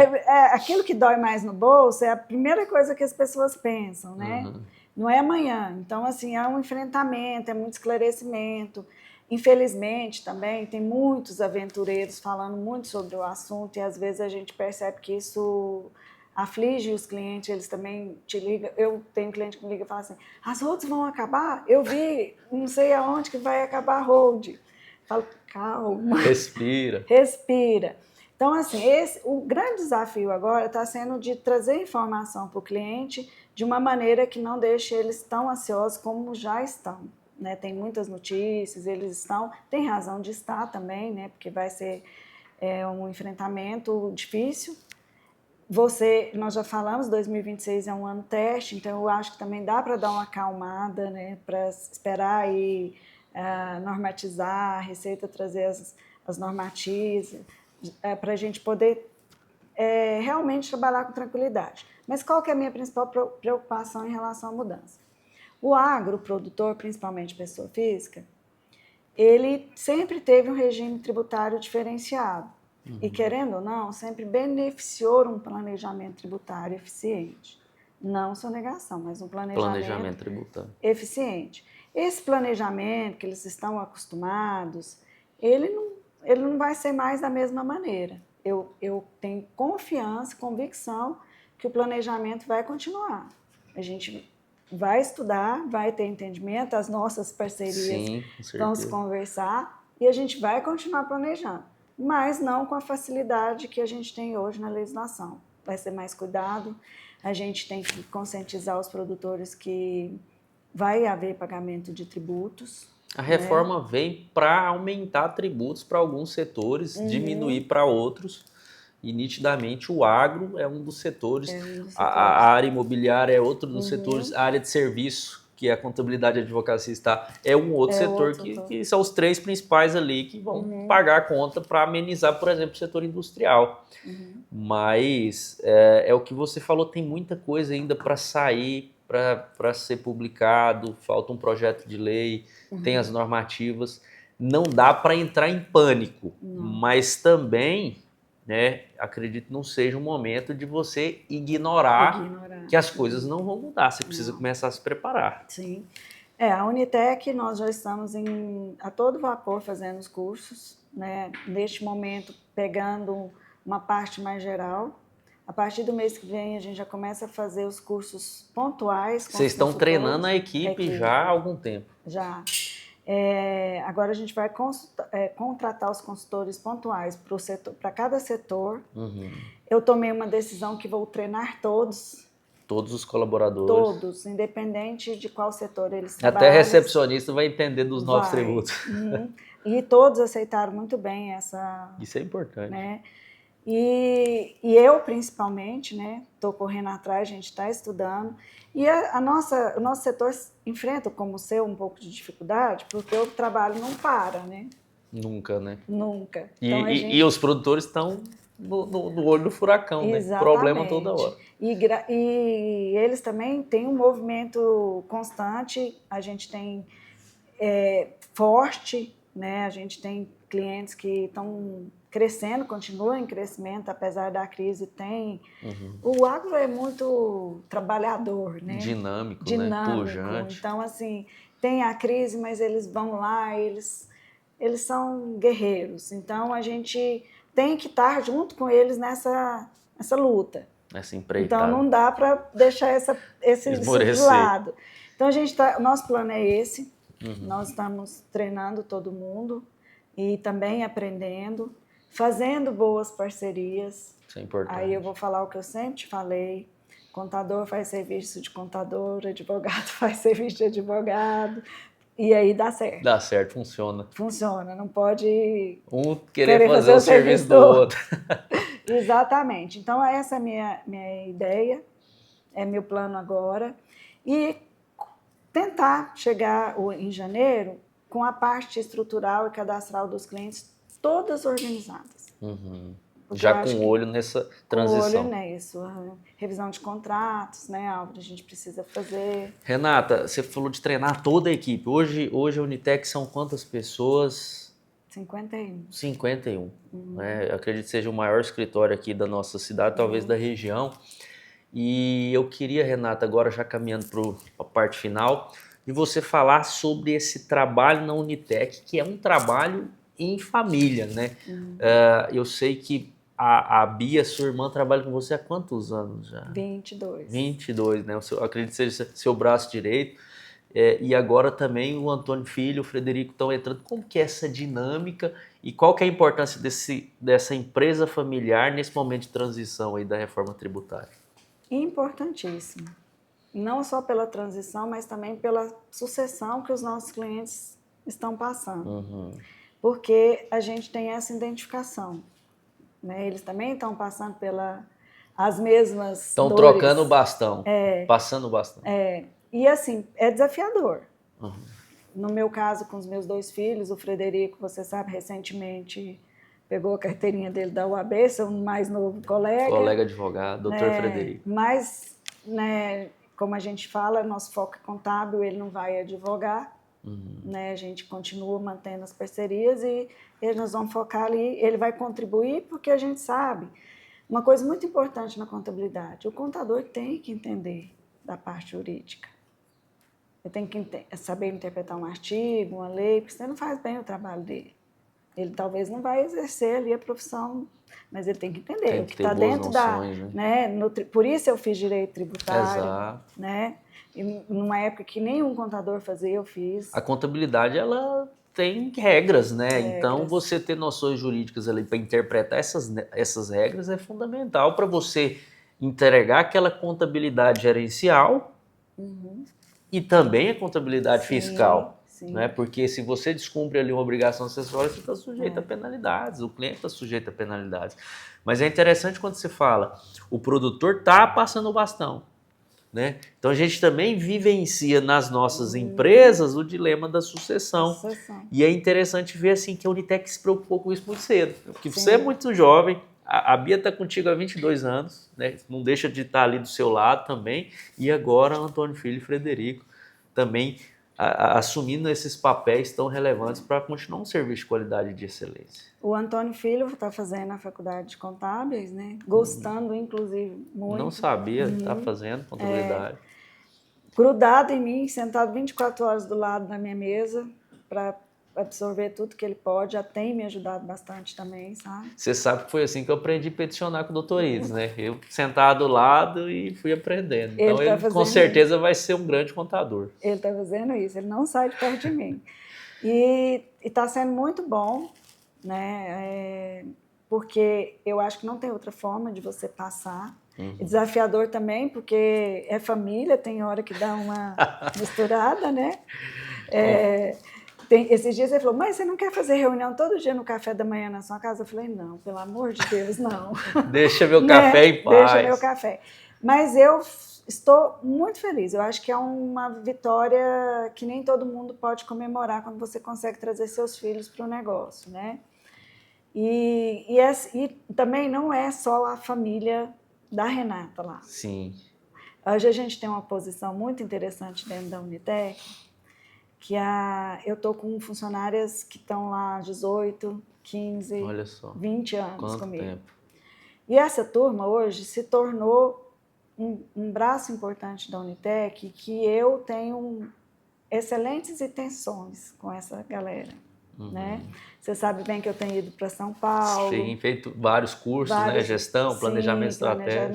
Aquilo que dói mais no bolso é a primeira coisa que as pessoas pensam, né? Não é amanhã. Então, assim, é um enfrentamento, é muito esclarecimento. Infelizmente, também, tem muitos aventureiros falando muito sobre o assunto e, às vezes, a gente percebe que isso aflige os clientes, eles também te ligam. Eu tenho um cliente que me liga e fala assim, as holds vão acabar? Eu vi, não sei aonde que vai acabar a hold. Eu falo, calma. Respira. Respira. Então, assim, o grande desafio agora está sendo de trazer informação para o cliente de uma maneira que não deixe eles tão ansiosos como já estão. Né? Tem muitas notícias, eles estão... Tem razão de estar também, né? Porque vai ser um enfrentamento difícil. Nós já falamos, 2026 é um ano teste, então eu acho que também dá para dar uma acalmada, né, para esperar aí normatizar, a Receita trazer as normativas, para a gente poder realmente trabalhar com tranquilidade. Mas qual que é a minha principal preocupação em relação à mudança? O agroprodutor, principalmente pessoa física, ele sempre teve um regime tributário diferenciado. E, querendo ou não, sempre beneficiou um planejamento tributário eficiente. Não sonegação, mas um planejamento tributário eficiente. Esse planejamento que eles estão acostumados, ele não vai ser mais da mesma maneira. Eu tenho confiança, convicção que o planejamento vai continuar. A gente vai estudar, vai ter entendimento, as nossas parcerias vão se conversar e a gente vai continuar planejando, mas não com a facilidade que a gente tem hoje na legislação. Vai ser mais cuidado, a gente tem que conscientizar os produtores que vai haver pagamento de tributos. A reforma vem para aumentar tributos para alguns setores, diminuir para outros. E nitidamente o agro é um dos setores, a área imobiliária é outro dos setores, a área de serviço, que é a contabilidade e a advocacia é um outro setor que são os três principais ali que vão pagar a conta para amenizar, por exemplo, o setor industrial. Mas é o que você falou, tem muita coisa ainda para sair, para ser publicado, falta um projeto de lei, tem as normativas, não dá para entrar em pânico, mas também... acredito que não seja um momento de você ignorar que as coisas não vão mudar. Você precisa começar a se preparar. Sim. A Unitec, nós já estamos a todo vapor fazendo os cursos, né? Neste momento, pegando uma parte mais geral. A partir do mês que vem, a gente já começa a fazer os cursos pontuais. Vocês estão treinando a equipe já há algum tempo? Já. Agora a gente vai contratar os consultores pontuais para cada setor. Eu tomei uma decisão que vou treinar todos. Todos os colaboradores? Todos, independente de qual setor eles trabalham. Até recepcionista vai entender dos novos tributos. E todos aceitaram muito bem essa... Isso é importante. Né? E eu, principalmente, estou correndo atrás, a gente está estudando. E o nosso setor enfrenta, como o seu, um pouco de dificuldade, porque o trabalho não para, né? Nunca, né? Nunca. Então, e os produtores estão no olho do furacão, né? Problema toda hora. E eles também têm um movimento constante, a gente tem forte, né? A gente tem clientes que estão crescendo, continuam em crescimento, apesar da crise, O agro é muito trabalhador, né? Dinâmico, né? Pujante. Então, assim, tem a crise, mas eles vão lá, eles são guerreiros. Então, a gente tem que estar junto com eles nessa luta. Essa empreitada. Então, não dá para deixar esse de lado. Então, o nosso plano é esse. Nós estamos treinando todo mundo e também aprendendo, fazendo boas parcerias. Isso é importante. Aí eu vou falar o que eu sempre te falei. Contador faz serviço de contador, advogado faz serviço de advogado. E aí dá certo. Dá certo, funciona. Funciona, não pode... Um querer fazer o serviço do outro. Exatamente. Então, essa é a minha ideia, é meu plano agora. E tentar chegar em janeiro com a parte estrutural e cadastral dos clientes todas organizadas. Já com olho nessa transição. Com olho nisso. Revisão de contratos, né? Algo que a gente precisa fazer. Renata, você falou de treinar toda a equipe. Hoje a Unitec são quantas pessoas? 51. 51. Eu acredito que seja o maior escritório aqui da nossa cidade, talvez da região. E eu queria, Renata, agora já caminhando para a parte final, de você falar sobre esse trabalho na Unitec, que é um trabalho em família, né? Eu sei que a Bia, sua irmã, trabalha com você há quantos anos já? 22. 22, né? Eu acredito que seja seu braço direito. E agora também o Antônio Filho, o Frederico estão entrando. Como que é essa dinâmica e qual que é a importância dessa empresa familiar nesse momento de transição aí da reforma tributária? Importantíssimo. Não só pela transição, mas também pela sucessão que os nossos clientes estão passando. Porque a gente tem essa identificação. Né? Eles também estão passando pela as mesmas Estão dores. trocando o bastão, passando o bastão. E assim, é desafiador. Uhum. No meu caso, com os meus 2 filhos, o Frederico, você sabe, recentemente pegou a carteirinha dele da UAB, seu mais novo colega. Colega advogado, doutor Frederico. Mas, né, como a gente fala, nosso foco é contábil, ele não vai advogar. Né, a gente continua mantendo as parcerias e nós vamos focar ali. Ele vai contribuir porque a gente sabe uma coisa muito importante na contabilidade: o contador tem que entender da parte jurídica. Ele tem que saber interpretar um artigo, uma lei, porque senão não faz bem o trabalho dele. Ele talvez não vai exercer ali a profissão, mas ele tem que entender tem o que está dentro noções, da... Né, por isso eu fiz direito tributário. Exato. Né? E numa época que nenhum contador fazia, eu fiz. A contabilidade, ela tem regras, né? Então, você ter noções jurídicas ali para interpretar essas regras é fundamental para você entregar aquela contabilidade gerencial e também a contabilidade fiscal. Sim. Né? Porque se você descumpre ali uma obrigação acessória, você está sujeito a penalidades, o cliente está sujeito a penalidades. Mas é interessante quando você fala, o produtor está passando o bastão. Né? Então a gente também vivencia nas nossas empresas o dilema da sucessão. E é interessante ver assim, que a Unitec se preocupou com isso muito cedo. Porque você é muito jovem, a Bia está contigo há 22 anos, né? Não deixa de estar ali do seu lado também. E agora Antônio Filho e Frederico também assumindo esses papéis tão relevantes para continuar um serviço de qualidade e de excelência. O Antônio Filho está fazendo a faculdade de contábeis, né? Gostando, inclusive, muito. Não sabia, está fazendo contabilidade. Grudado em mim, sentado 24 horas do lado da minha mesa para absorver tudo que ele pode. Já tem me ajudado bastante também, sabe? Você sabe que foi assim que eu aprendi a peticionar com o Dr. Ides, né? Eu sentado do lado e fui aprendendo. Então ele com certeza vai ser um grande contador. Ele está fazendo isso, ele não sai de perto de mim. E está sendo muito bom, né? Porque eu acho que não tem outra forma de você passar. E desafiador também, porque é família, tem hora que dá uma misturada, né? Esses dias ele falou, mas você não quer fazer reunião todo dia no café da manhã na sua casa? Eu falei, não, pelo amor de Deus, não. Deixa meu café em paz. Deixa meu café. Mas eu estou muito feliz. Eu acho que é uma vitória que nem todo mundo pode comemorar quando você consegue trazer seus filhos para o negócio, né? E também não é só a família da Renata lá. Sim. Hoje a gente tem uma posição muito interessante dentro da Unitec, que eu estou com funcionárias que estão lá 18, 15, olha só, 20 anos quanto comigo. Tempo. E essa turma hoje se tornou um braço importante da Unitec, que eu tenho excelentes intenções com essa galera. Né? Você sabe bem que eu tenho ido para São Paulo. Sim, feito vários cursos, né? Gestão, planejamento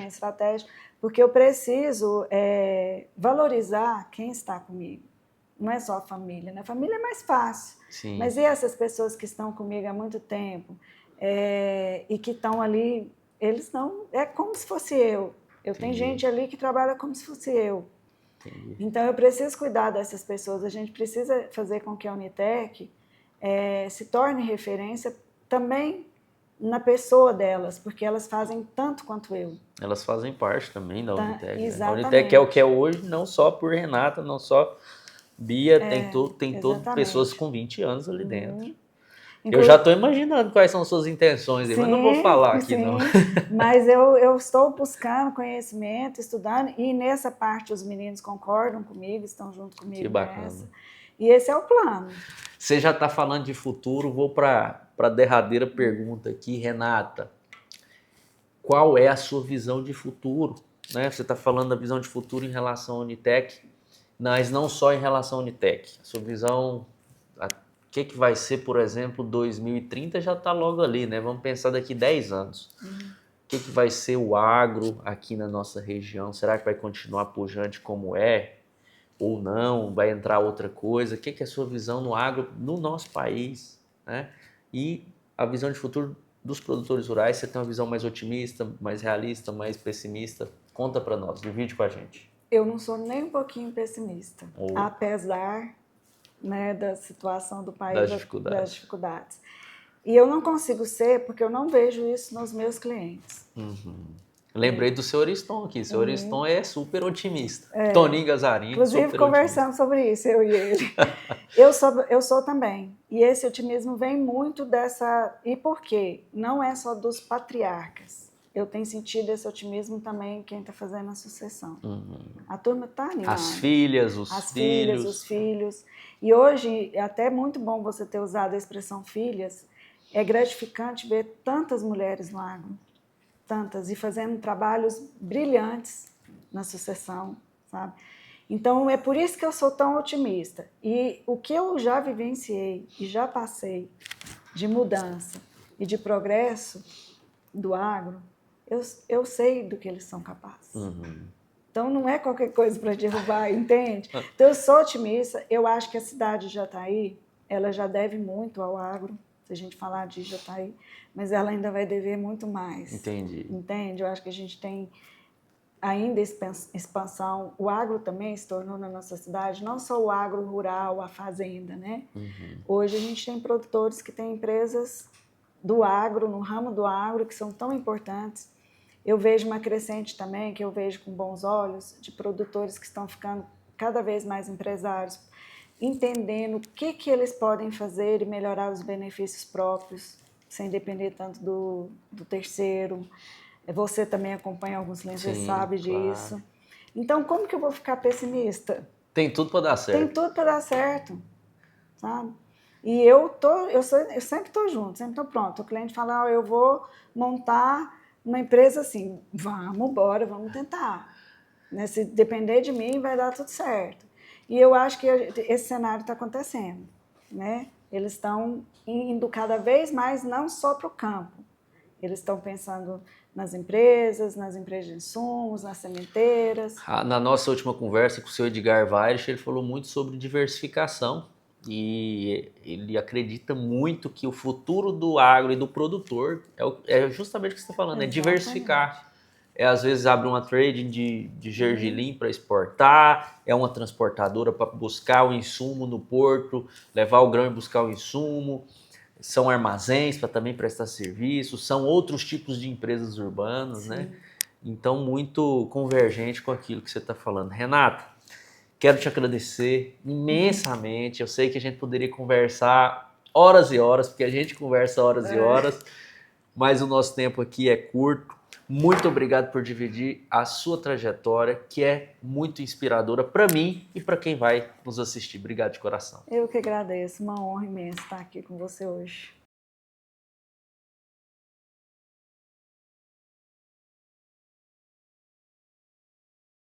estratégico. Porque eu preciso valorizar quem está comigo. Não é só a família, né? A família é mais fácil. Sim. Mas e essas pessoas que estão comigo há muito tempo e que estão ali, eles não... É como se fosse eu. Tenho gente ali que trabalha como se fosse eu. Entendi. Então, eu preciso cuidar dessas pessoas. A gente precisa fazer com que a Unitec se torne referência também na pessoa delas, porque elas fazem tanto quanto eu. Elas fazem parte também da Unitec. Exatamente. Né? A Unitec é o que é hoje, não só por Renata, não só Bia, tem todas pessoas com 20 anos ali dentro. Eu já estou imaginando quais são suas intenções, mas não vou falar aqui, não. Mas eu estou buscando conhecimento, estudando, e nessa parte os meninos concordam comigo, estão junto comigo. Que bacana. Nessa. E esse é o plano. Você já está falando de futuro, vou para a derradeira pergunta aqui, Renata. Qual é a sua visão de futuro? Né? Você está falando da visão de futuro em relação à Unitec, mas não só em relação à Unitec. A sua visão, o que vai ser, por exemplo, 2030 já está logo ali, né? Vamos pensar daqui 10 anos. O que vai ser o agro aqui na nossa região? Será que vai continuar pujante como é? Ou não? Vai entrar outra coisa? O que é a sua visão no agro no nosso país? Né? E a visão de futuro dos produtores rurais, você tem uma visão mais otimista, mais realista, mais pessimista? Conta para nós, divide com a gente. Eu não sou nem um pouquinho pessimista, apesar, né, da situação do país, das dificuldades. E eu não consigo ser porque eu não vejo isso nos meus clientes. Lembrei do seu Ariston aqui. Seu Ariston é super otimista. Toninho Gazarini, inclusive, super conversamos sobre isso, eu e ele. Eu sou também. E esse otimismo vem muito dessa... E por quê? Não é só dos patriarcas. Eu tenho sentido esse otimismo também em quem está fazendo a sucessão. A turma está animada. As filhas, os As filhos. filhas, os filhos. E hoje, é até muito bom você ter usado a expressão filhas. É gratificante ver tantas mulheres no agro. Tantas. E fazendo trabalhos brilhantes na sucessão, sabe? Então, é por isso que eu sou tão otimista. E o que eu já vivenciei e já passei de mudança e de progresso do agro, eu sei do que eles são capazes. Então, não é qualquer coisa para derrubar, entende? Então, eu sou otimista. Eu acho que a cidade de Jataí, ela já deve muito ao agro, se a gente falar de Jataí, mas ela ainda vai dever muito mais. Entendi. Entende? Eu acho que a gente tem ainda expansão. O agro também se tornou na nossa cidade, não só o agro rural, a fazenda, né? Hoje a gente tem produtores que têm empresas do agro, no ramo do agro, que são tão importantes. Eu vejo uma crescente também, que eu vejo com bons olhos, de produtores que estão ficando cada vez mais empresários, entendendo o que eles podem fazer e melhorar os benefícios próprios, sem depender tanto do terceiro. Você também acompanha alguns líderes, você sabe disso. Claro. Então, como que eu vou ficar pessimista? Tem tudo para dar certo. Tem tudo para dar certo, sabe? E eu sempre estou junto, sempre estou pronto. O cliente fala, eu vou montar uma empresa assim, vamos tentar. Né? Se depender de mim, vai dar tudo certo. E eu acho que esse cenário está acontecendo. Né? Eles estão indo cada vez mais, não só para o campo. Eles estão pensando nas empresas de insumos, nas sementeiras. Na nossa última conversa com o seu Edgar Weirich, ele falou muito sobre diversificação. E ele acredita muito que o futuro do agro e do produtor é justamente o que você está falando, é diversificar. Às vezes abre uma trading de gergelim para exportar, é uma transportadora para buscar o insumo no porto, levar o grão e buscar o insumo, são armazéns para também prestar serviço, são outros tipos de empresas urbanas, né? Então, muito convergente com aquilo que você está falando. Renata, quero te agradecer imensamente. Eu sei que a gente poderia conversar horas e horas, porque a gente conversa horas e horas, mas o nosso tempo aqui é curto. Muito obrigado por dividir a sua trajetória, que é muito inspiradora para mim e para quem vai nos assistir. Obrigado de coração. Eu que agradeço. Uma honra imensa estar aqui com você hoje.